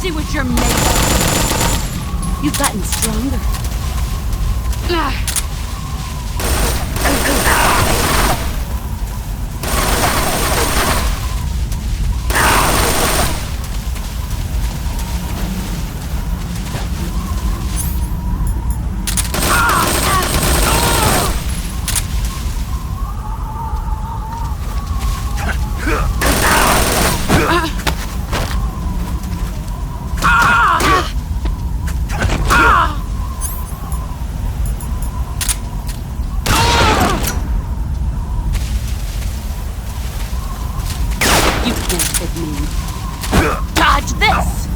See what you're made of. You've gotten stronger. Dodge this!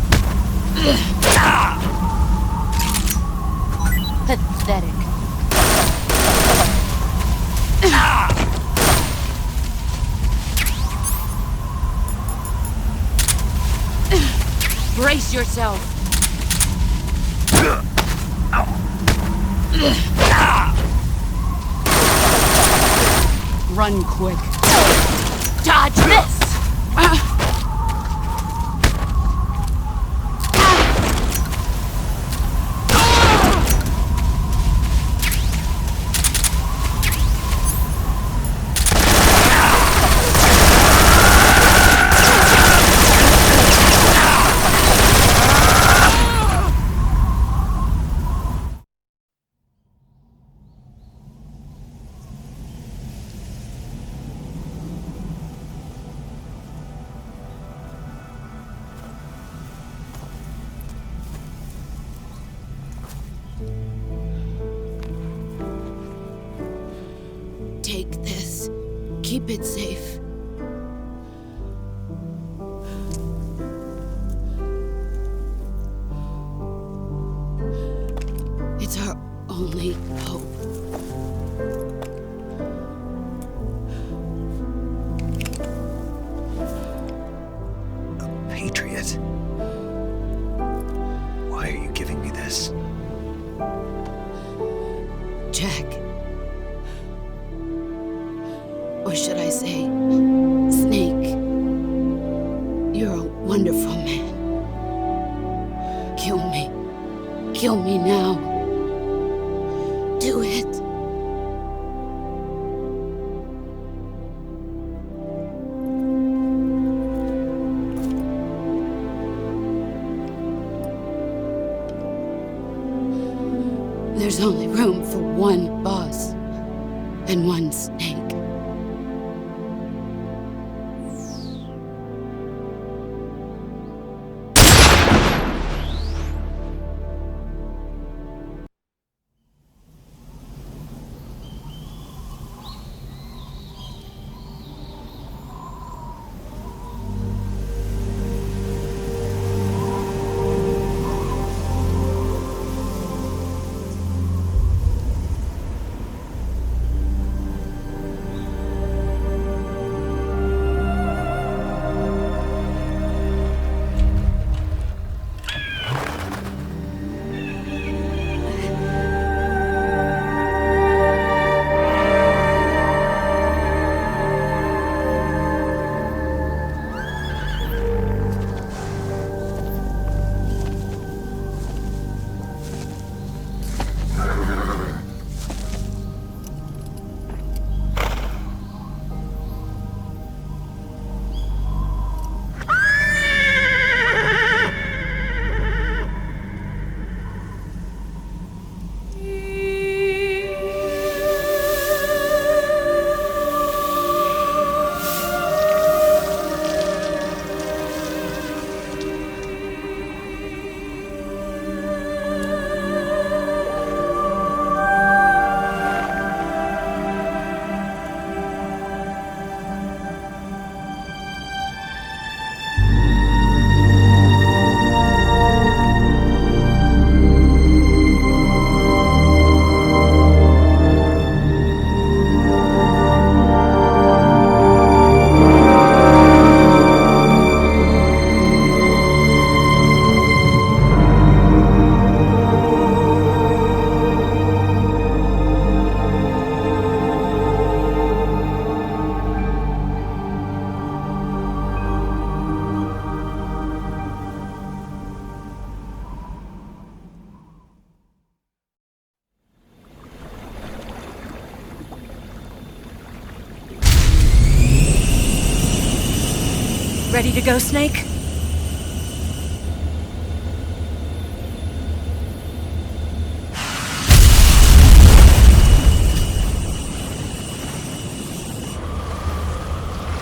Pathetic. Brace yourself. Run quick. Dodge this! Take this. Keep it safe. It's our only hope. A patriot? Why are you giving me this? Jack. Or should I say, Snake? You're a wonderful man. Kill me. Kill me now. Do it. There's only room for one boss and one Snake. Ready to go, Snake?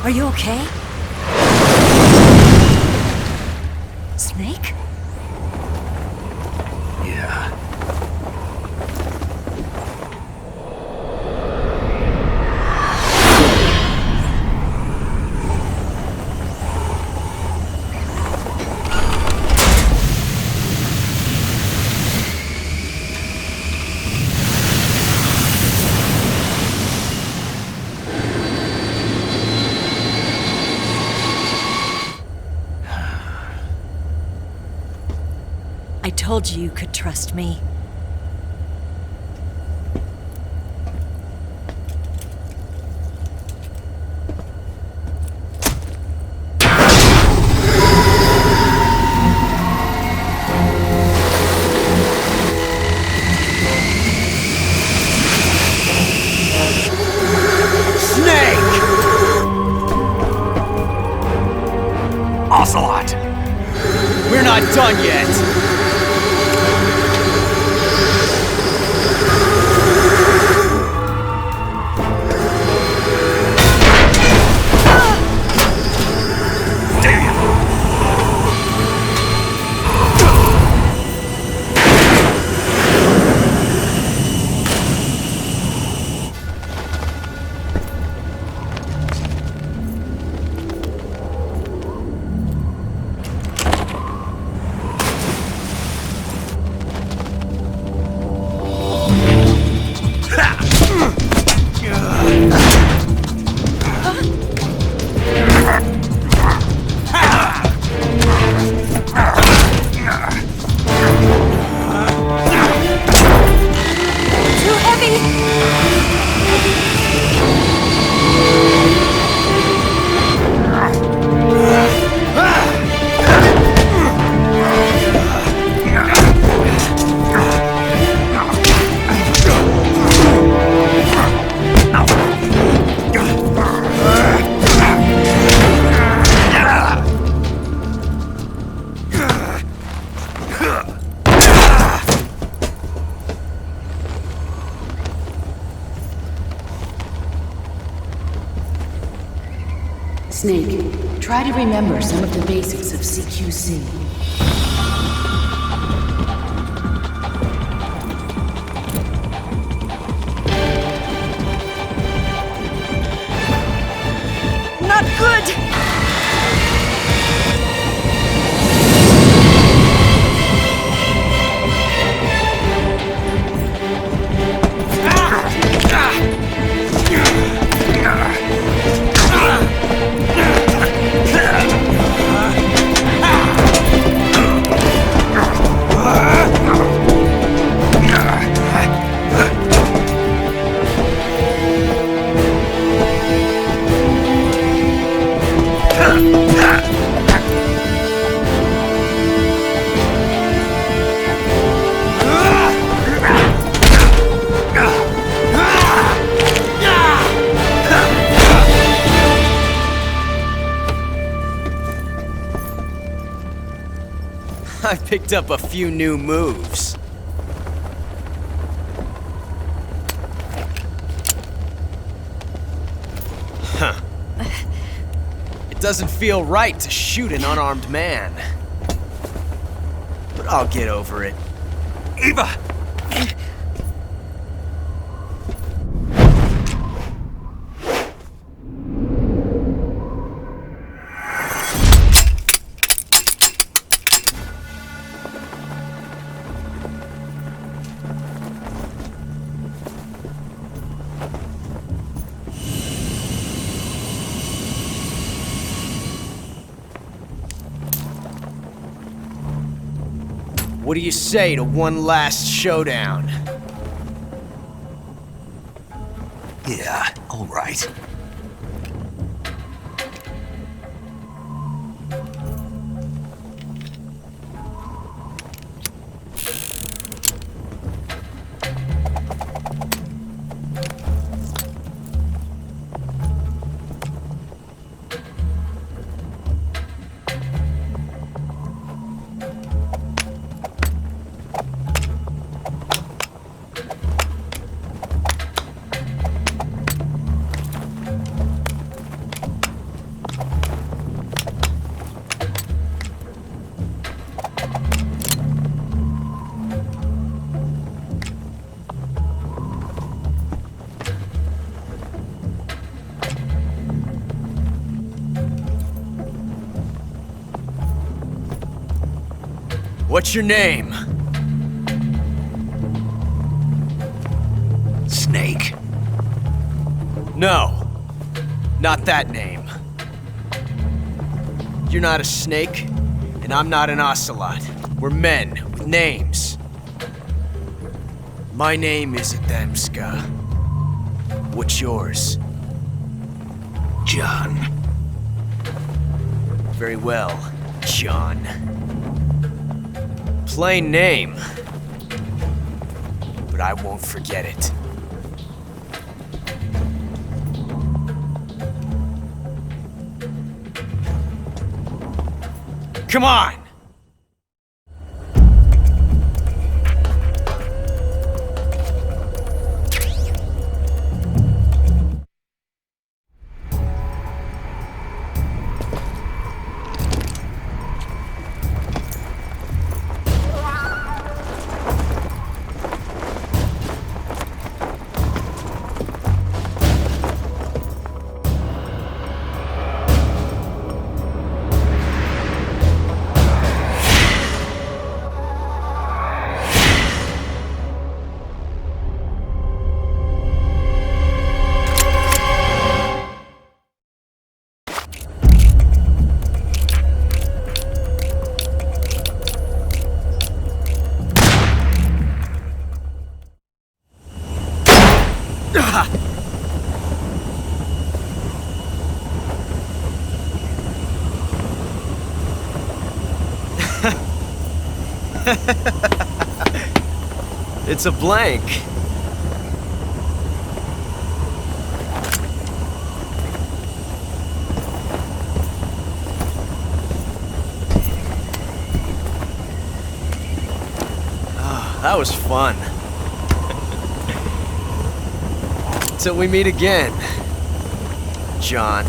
Are you okay? Snake? Yeah. I told you you could trust me. Snake! Ocelot! We're not done yet! Snake, try to remember some of the basics of CQC. Not good! I picked up a few new moves. Huh. It doesn't feel right to shoot an unarmed man. But I'll get over it. Eva! What do you say to one last showdown? Yeah, all right. What's your name? Snake. No. Not that name. You're not a snake, and I'm not an ocelot. We're men with names. My name is Adamska. What's yours? John. Very well, John. Plain name. But I won't forget it. Come on! It's a blank. Oh, that was fun. Till we meet again, John.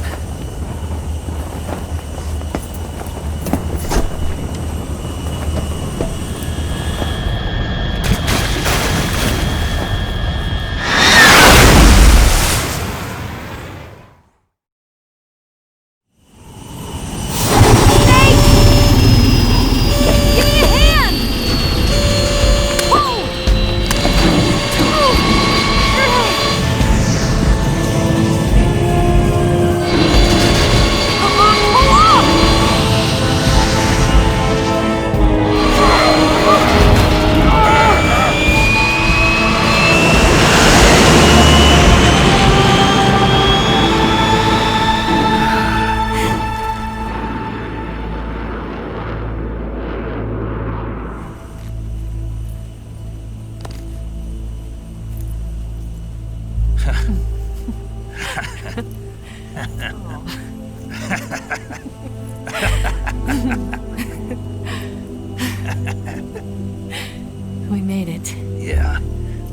We made it. Yeah,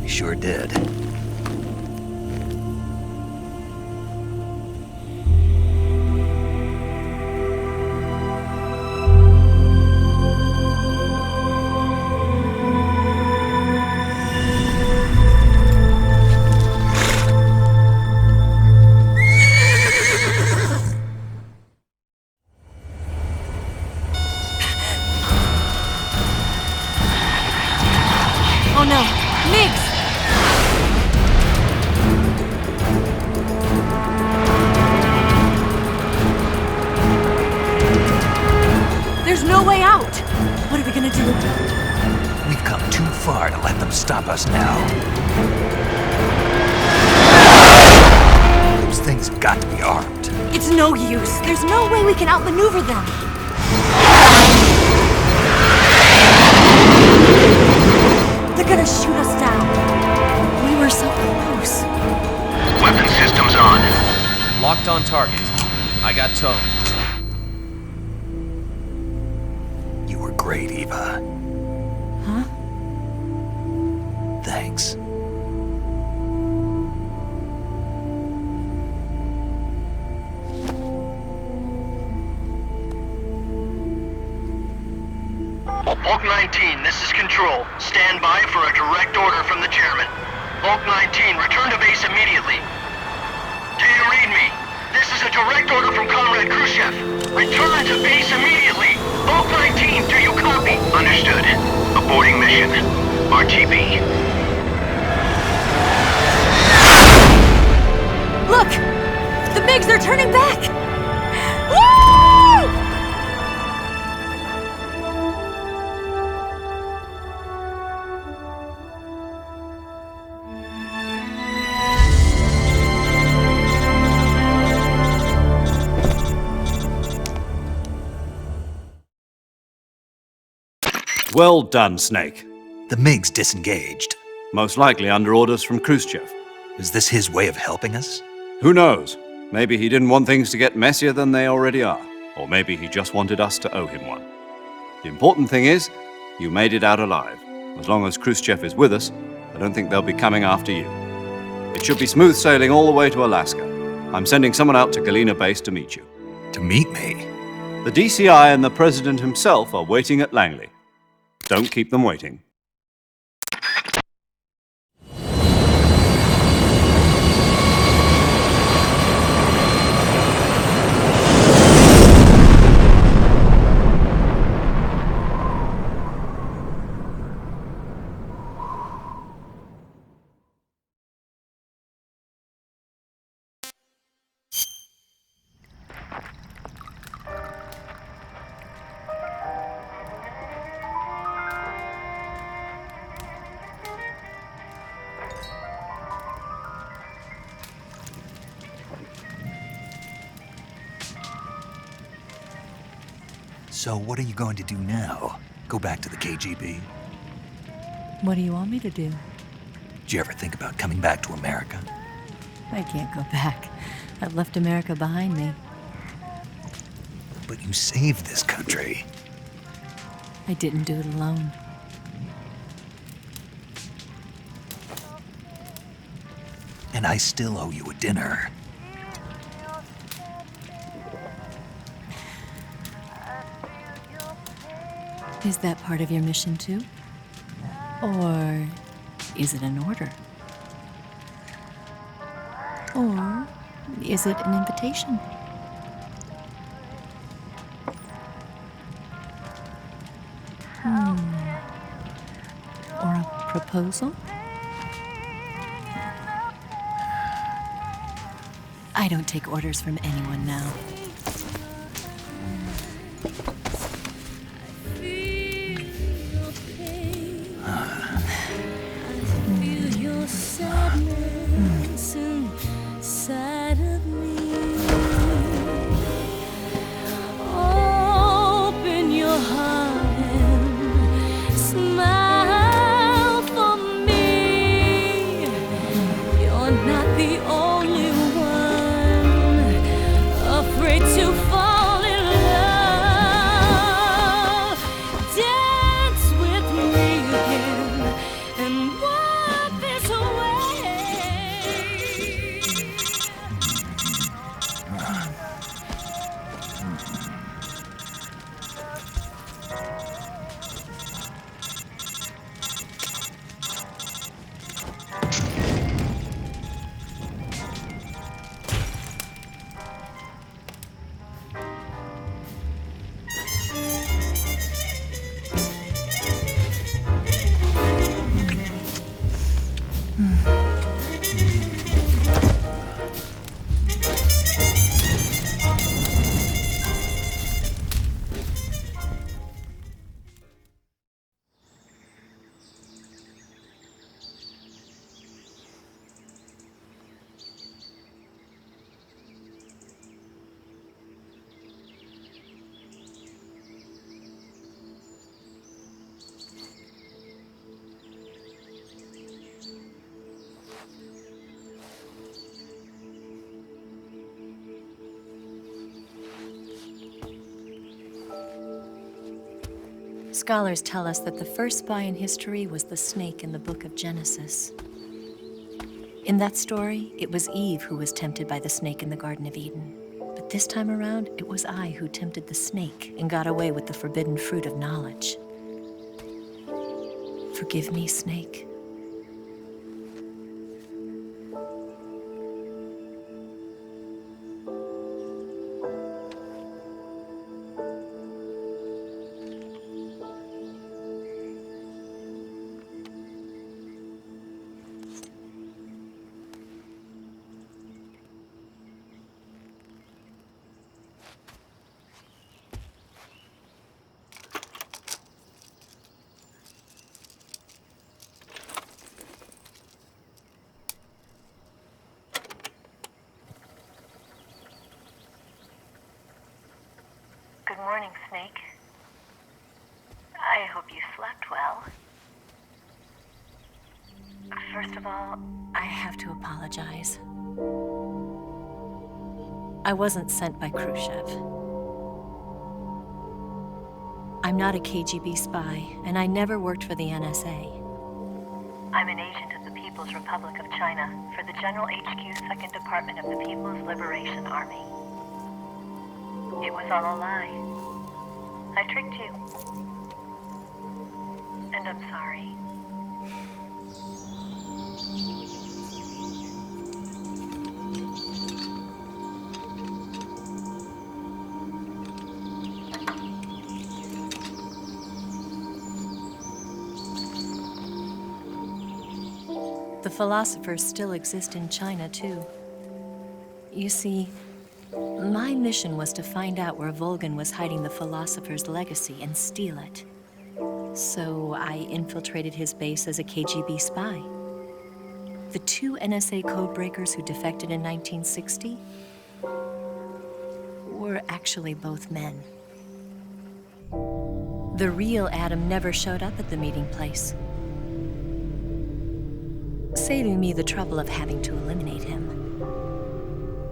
we sure did. Oh no, Nix! There's no way out! What are we gonna do? We've come too far to let them stop us now. Those things have got to be armed. It's no use. There's no way we can outmaneuver them. They're gonna shoot us down. We were so close. Weapon systems on. Locked on target. I got towed. You were great, Eva. Huh? Thanks. Bulk 19, this is Control. Stand by for a direct order from the chairman. Bulk 19, return to base immediately. Do you read me? This is a direct order from Comrade Khrushchev. Return to base immediately. Bulk 19, do you copy? Understood. Understood. Aborting mission. RTB. Look! The MiGs are turning back! Woo! Well done, Snake. The MiG's disengaged. Most likely under orders from Khrushchev. Is this his way of helping us? Who knows? Maybe he didn't want things to get messier than they already are. Or maybe he just wanted us to owe him one. The important thing is, you made it out alive. As long as Khrushchev is with us, I don't think they'll be coming after you. It should be smooth sailing all the way to Alaska. I'm sending someone out to Galena Base to meet you. To meet me? The DCI and the President himself are waiting at Langley. Don't keep them waiting. So what are you going to do now? Go back to the KGB? What do you want me to do? Did you ever think about coming back to America? I can't go back. I've left America behind me. But you saved this country. I didn't do it alone. And I still owe you a dinner. Is that part of your mission too? Or is it an order? Or is it an invitation? Or a proposal? I don't take orders from anyone now. Scholars tell us that the first spy in history was the snake in the book of Genesis. In that story, it was Eve who was tempted by the snake in the Garden of Eden. But this time around, it was I who tempted the snake and got away with the forbidden fruit of knowledge. Forgive me, snake. Good morning, Snake. I hope you slept well. First of all, I have to apologize. I wasn't sent by Khrushchev. I'm not a KGB spy, and I never worked for the NSA. I'm an agent of the People's Republic of China for the General HQ 2nd Department of the People's Liberation Army. It was all a lie. I tricked you. And I'm sorry. The philosophers still exist in China, too. You see, my mission was to find out where Volgin was hiding the philosopher's legacy and steal it. So I infiltrated his base as a KGB spy. The 2 NSA codebreakers who defected in 1960 were actually both men. The real Adam never showed up at the meeting place, saving me the trouble of having to eliminate him.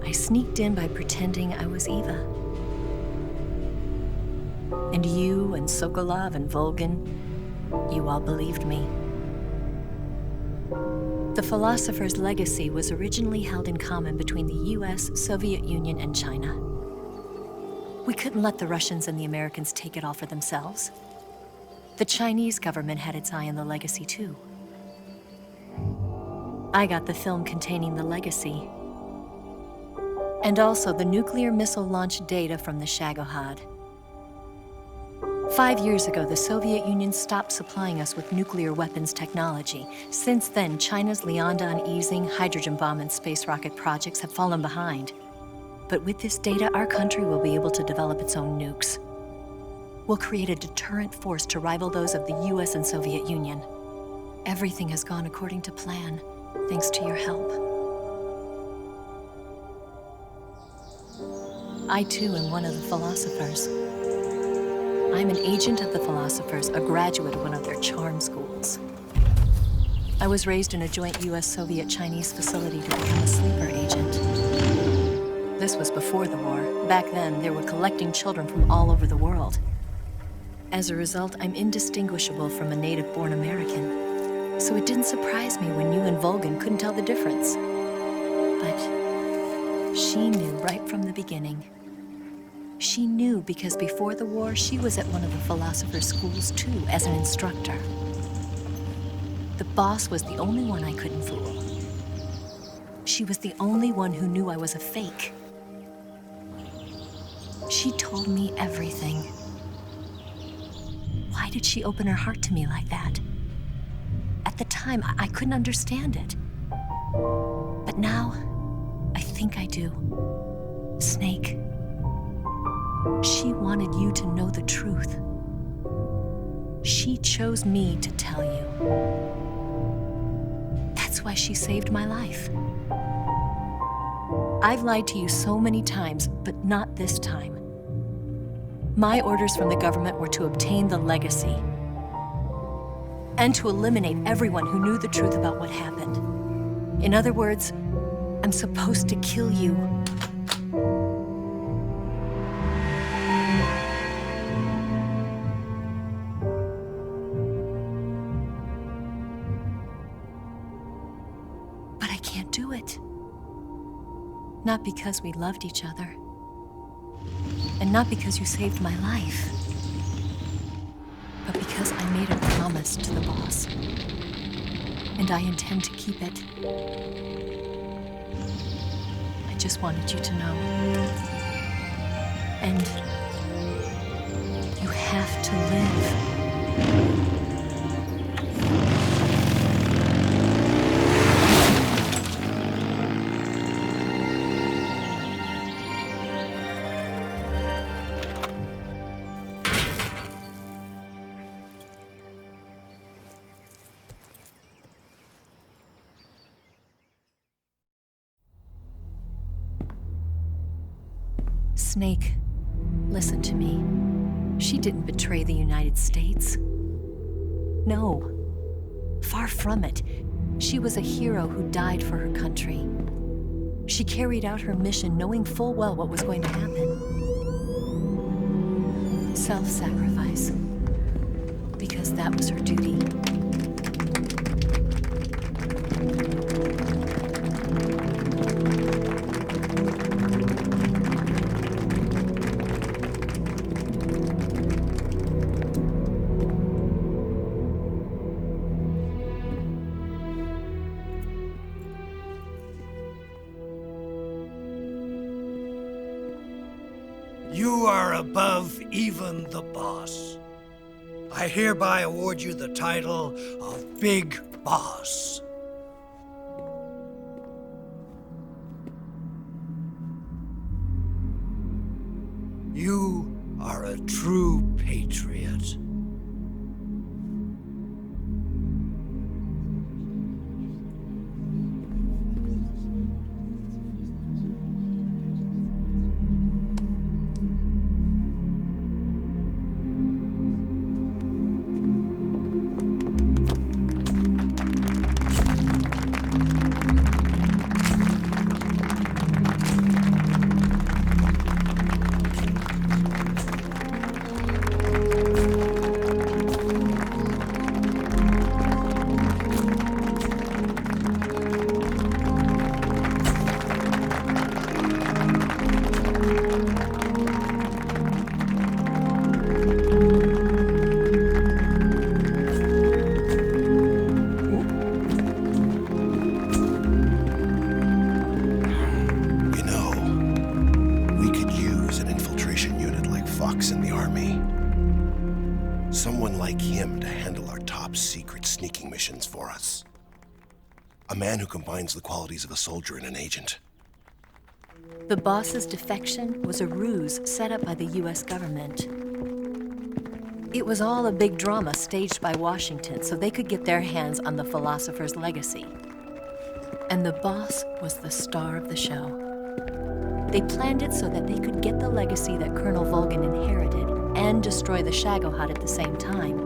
I sneaked in by pretending I was Eva. And you and Sokolov and Volgin, you all believed me. The philosopher's legacy was originally held in common between the US, Soviet Union, and China. We couldn't let the Russians and the Americans take it all for themselves. The Chinese government had its eye on the legacy, too. I got the film containing the legacy, and also the nuclear missile launch data from the Shagohod. 5 years ago, the Soviet Union stopped supplying us with nuclear weapons technology. Since then, China's Liaodong easing, hydrogen bomb, and space rocket projects have fallen behind. But with this data, our country will be able to develop its own nukes. We'll create a deterrent force to rival those of the US and Soviet Union. Everything has gone according to plan, thanks to your help. I, too, am one of the philosophers. I'm an agent of the philosophers, a graduate of one of their charm schools. I was raised in a joint US-Soviet-Chinese facility to become a sleeper agent. This was before the war. Back then, they were collecting children from all over the world. As a result, I'm indistinguishable from a native-born American. So it didn't surprise me when you and Volgin couldn't tell the difference. But she knew right from the beginning. She knew because before the war, she was at one of the philosopher's schools too, as an instructor. The boss was the only one I couldn't fool. She was the only one who knew I was a fake. She told me everything. Why did she open her heart to me like that? At the time, I couldn't understand it. But now, I think I do. Snake. She wanted you to know the truth. She chose me to tell you. That's why she saved my life. I've lied to you so many times, but not this time. My orders from the government were to obtain the legacy and to eliminate everyone who knew the truth about what happened. In other words, I'm supposed to kill you. But I can't do it. Not because we loved each other. And not because you saved my life. But because I made a promise to the boss. And I intend to keep it. I just wanted you to know. And you have to live. Snake, Listen to me. She didn't betray the United States. No. Far from it. She was a hero who died for her country. She carried out her mission knowing full well what was going to happen. Self-sacrifice. Because that was her duty. You are above even the boss. I hereby award you the title of Big Boss. You are a true patriot. In the Army. Someone like him to handle our top secret sneaking missions for us. A man who combines the qualities of a soldier and an agent. The boss's defection was a ruse set up by the US government. It was all a big drama staged by Washington so they could get their hands on the philosopher's legacy. And the boss was the star of the show. They planned it so that they could get the legacy that Colonel Volgin inherited and destroy the Shagohod at the same time.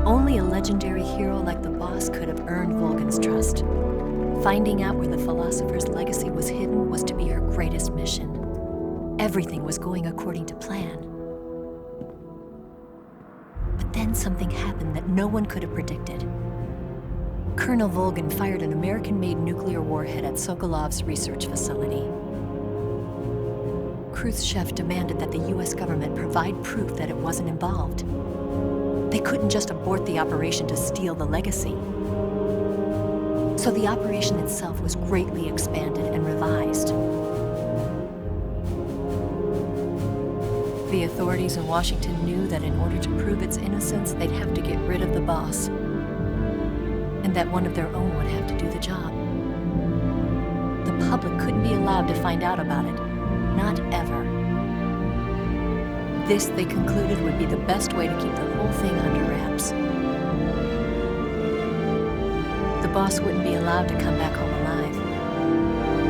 Only a legendary hero like the boss could have earned Volgin's trust. Finding out where the philosopher's legacy was hidden was to be her greatest mission. Everything was going according to plan. But then something happened that no one could have predicted. Colonel Volgin fired an American-made nuclear warhead at Sokolov's research facility. Khrushchev demanded that the US government provide proof that it wasn't involved. They couldn't just abort the operation to steal the legacy. So the operation itself was greatly expanded and revised. The authorities in Washington knew that in order to prove its innocence, they'd have to get rid of the boss, and that one of their own would have to do the job. The public couldn't be allowed to find out about it. Not ever. This, they concluded, would be the best way to keep the whole thing under wraps. The boss wouldn't be allowed to come back home alive,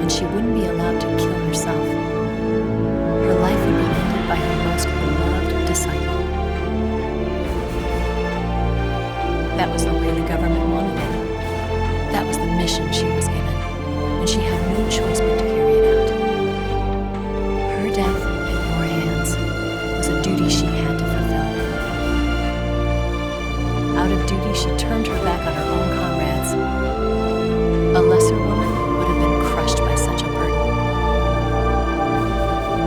and she wouldn't be allowed to kill herself. Her life would be ended by her most beloved disciple. That was the way the government wanted it. That was the mission she was given, and she had no choice but to carry it out. Her death in your hands was a duty she had to fulfill. Out of duty, she turned her back on her own comrades. A lesser woman would have been crushed by such a burden.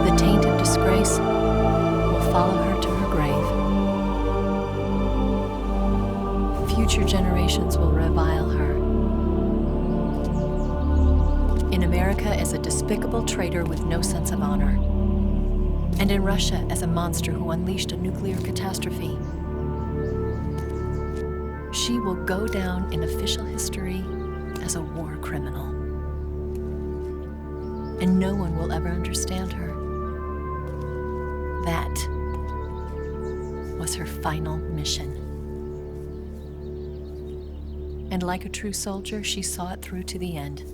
The taint of disgrace will follow her to her grave. Future generations will revile her. In America as a despicable traitor with no sense of honor. And in Russia as a monster who unleashed a nuclear catastrophe. She will go down in official history as a war criminal. And no one will ever understand her. That was her final mission. And like a true soldier, she saw it through to the end.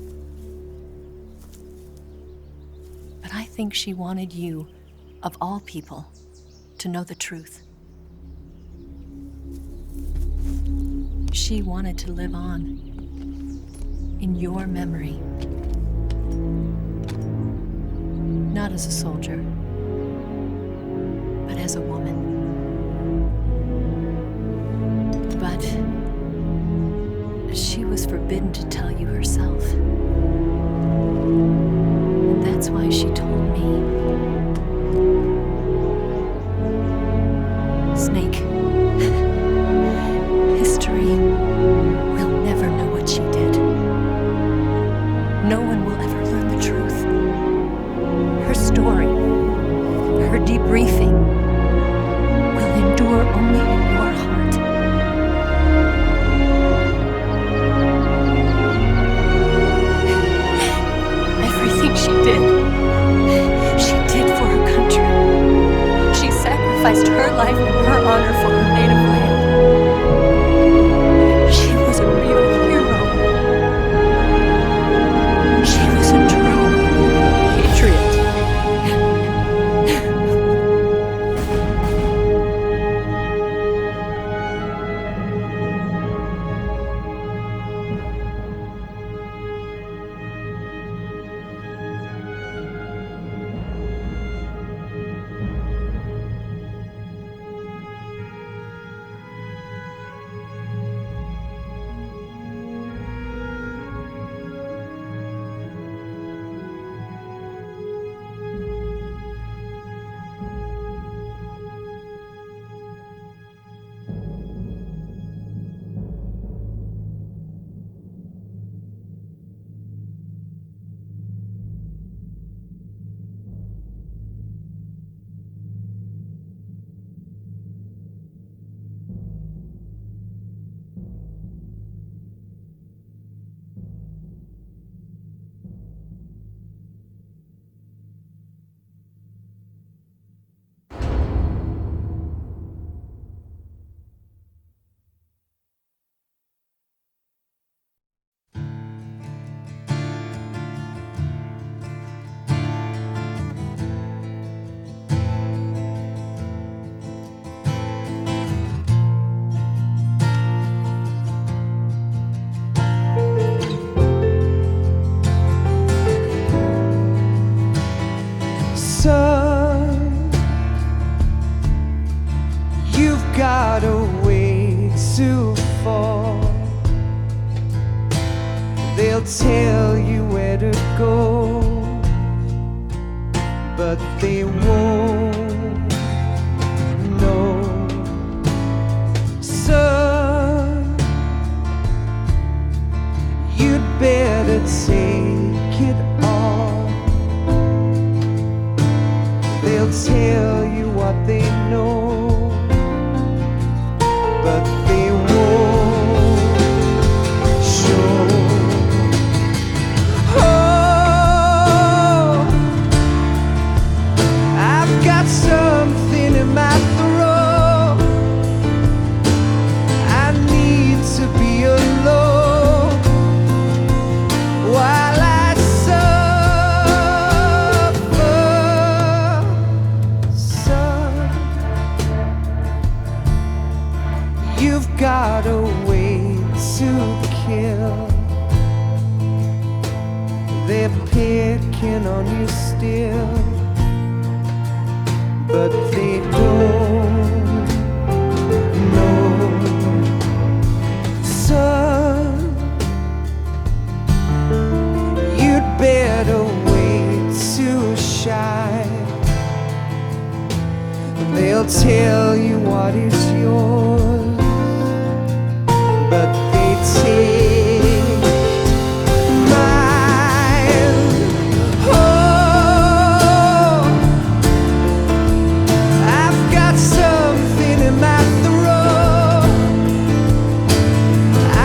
But I think she wanted you, of all people, to know the truth. She wanted to live on in your memory. Not as a soldier, but as a woman. But she was forbidden to tell you herself. And that's why she told me. Snake, history will never know what she did. No one will ever learn the truth. Her story, her debriefing, will endure only in your heart. Everything she did for her country. She sacrificed her life and her honor for her native land. She was a real hero. She was a true patriot. got a way to fall. They'll tell you where to go, but they won't know. Son, you'd better take it all. They'll tell you what they know, but they won't show. Oh, I've got something in my throat. I need to be alone while I suffer. Son, you've got a way to kill. They're picking on you still, but they don't know. Son, you'd better wait to shine. They'll tell you what is yours, but they take mine. Oh, I've got something in my throat.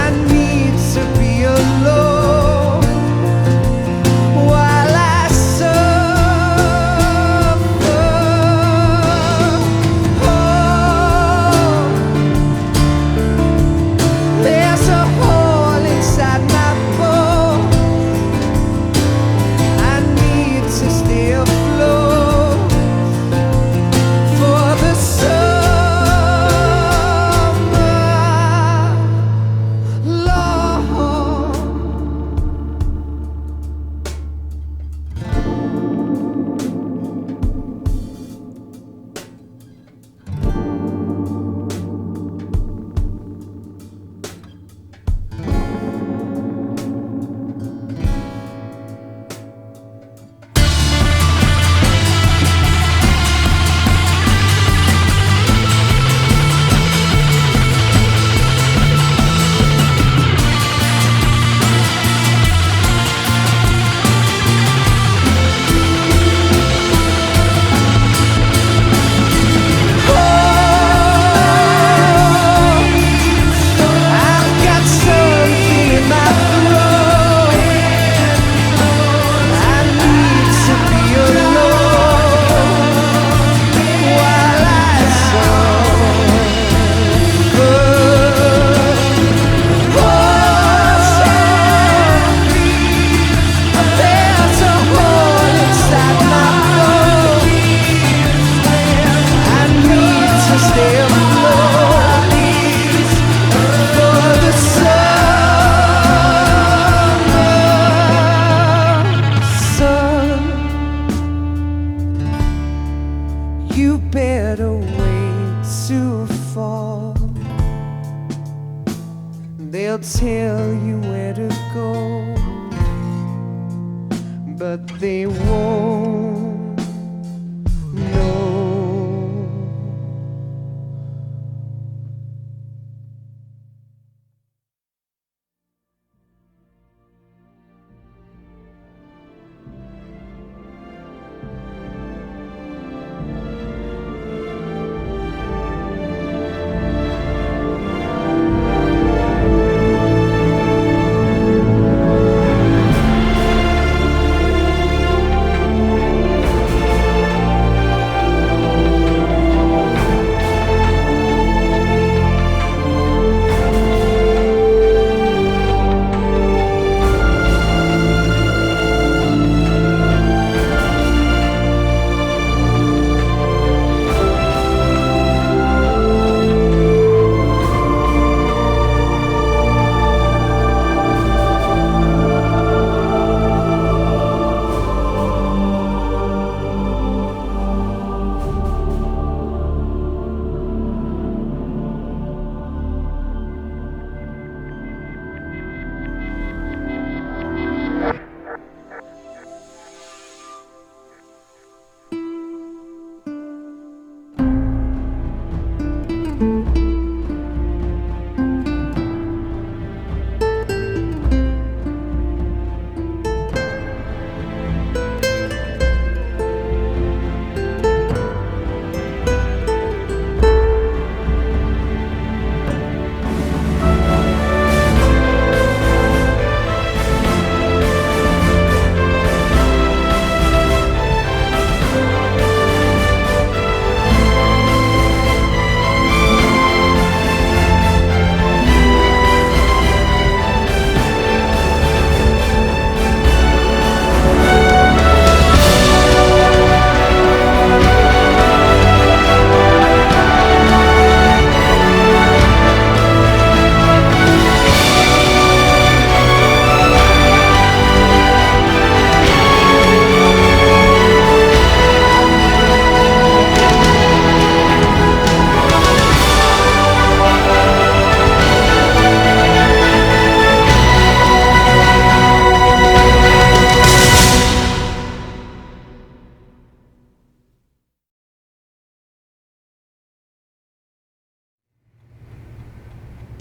I need to be alone while I suffer. Oh, tell you where to go, but they won't know.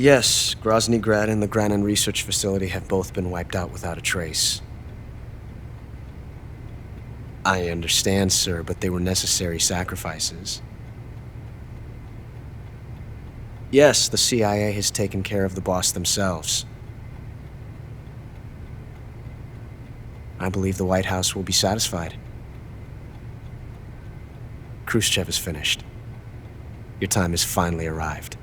Yes, Grozny Grad and the Granin Research Facility have both been wiped out without a trace. I understand, sir, but they were necessary sacrifices. Yes, the CIA has taken care of the boss themselves. I believe the White House will be satisfied. Khrushchev is finished. Your time has finally arrived.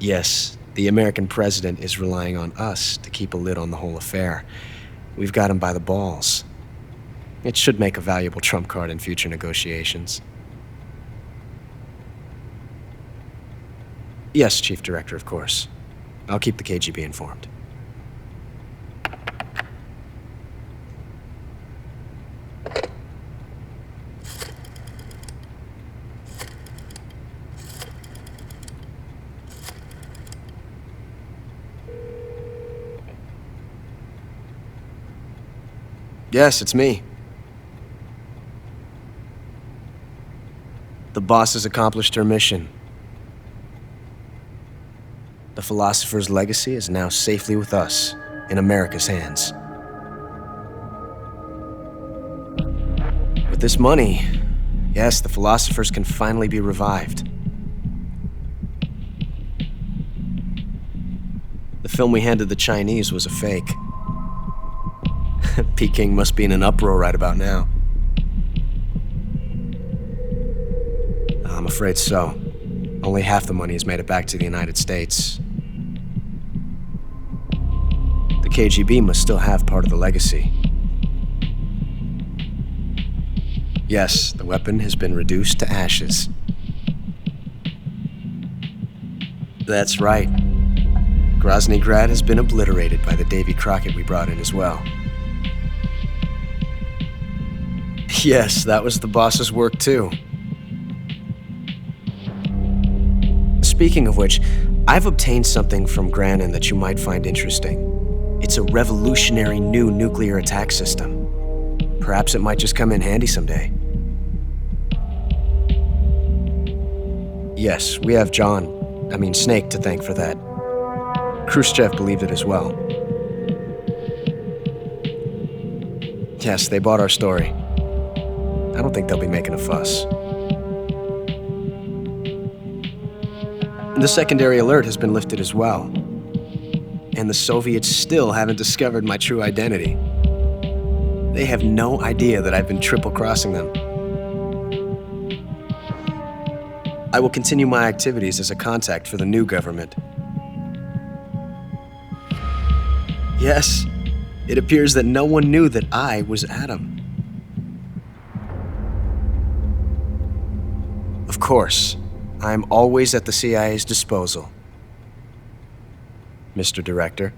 Yes, the American president is relying on us to keep a lid on the whole affair. We've got him by the balls. It should make a valuable trump card in future negotiations. Yes, Chief Director, of course. I'll keep the KGB informed. Yes, it's me. The boss has accomplished her mission. The philosopher's legacy is now safely with us, in America's hands. With this money, yes, the philosophers can finally be revived. The film we handed the Chinese was a fake. Peking must be in an uproar right about now. I'm afraid so. Only half the money has made it back to the United States. The KGB must still have part of the legacy. Yes, the weapon has been reduced to ashes. That's right. Grozny Grad has been obliterated by the Davy Crockett we brought in as well. Yes, that was the boss's work too. Speaking of which, I've obtained something from Granin that you might find interesting. It's a revolutionary new nuclear attack system. Perhaps it might just come in handy someday. Yes, we have Snake to thank for that. Khrushchev believed it as well. Yes, they bought our story. I don't think they'll be making a fuss. The secondary alert has been lifted as well. And the Soviets still haven't discovered my true identity. They have no idea that I've been triple-crossing them. I will continue my activities as a contact for the new government. Yes, it appears that no one knew that I was Adam. Of course, I'm always at the CIA's disposal, Mr. Director.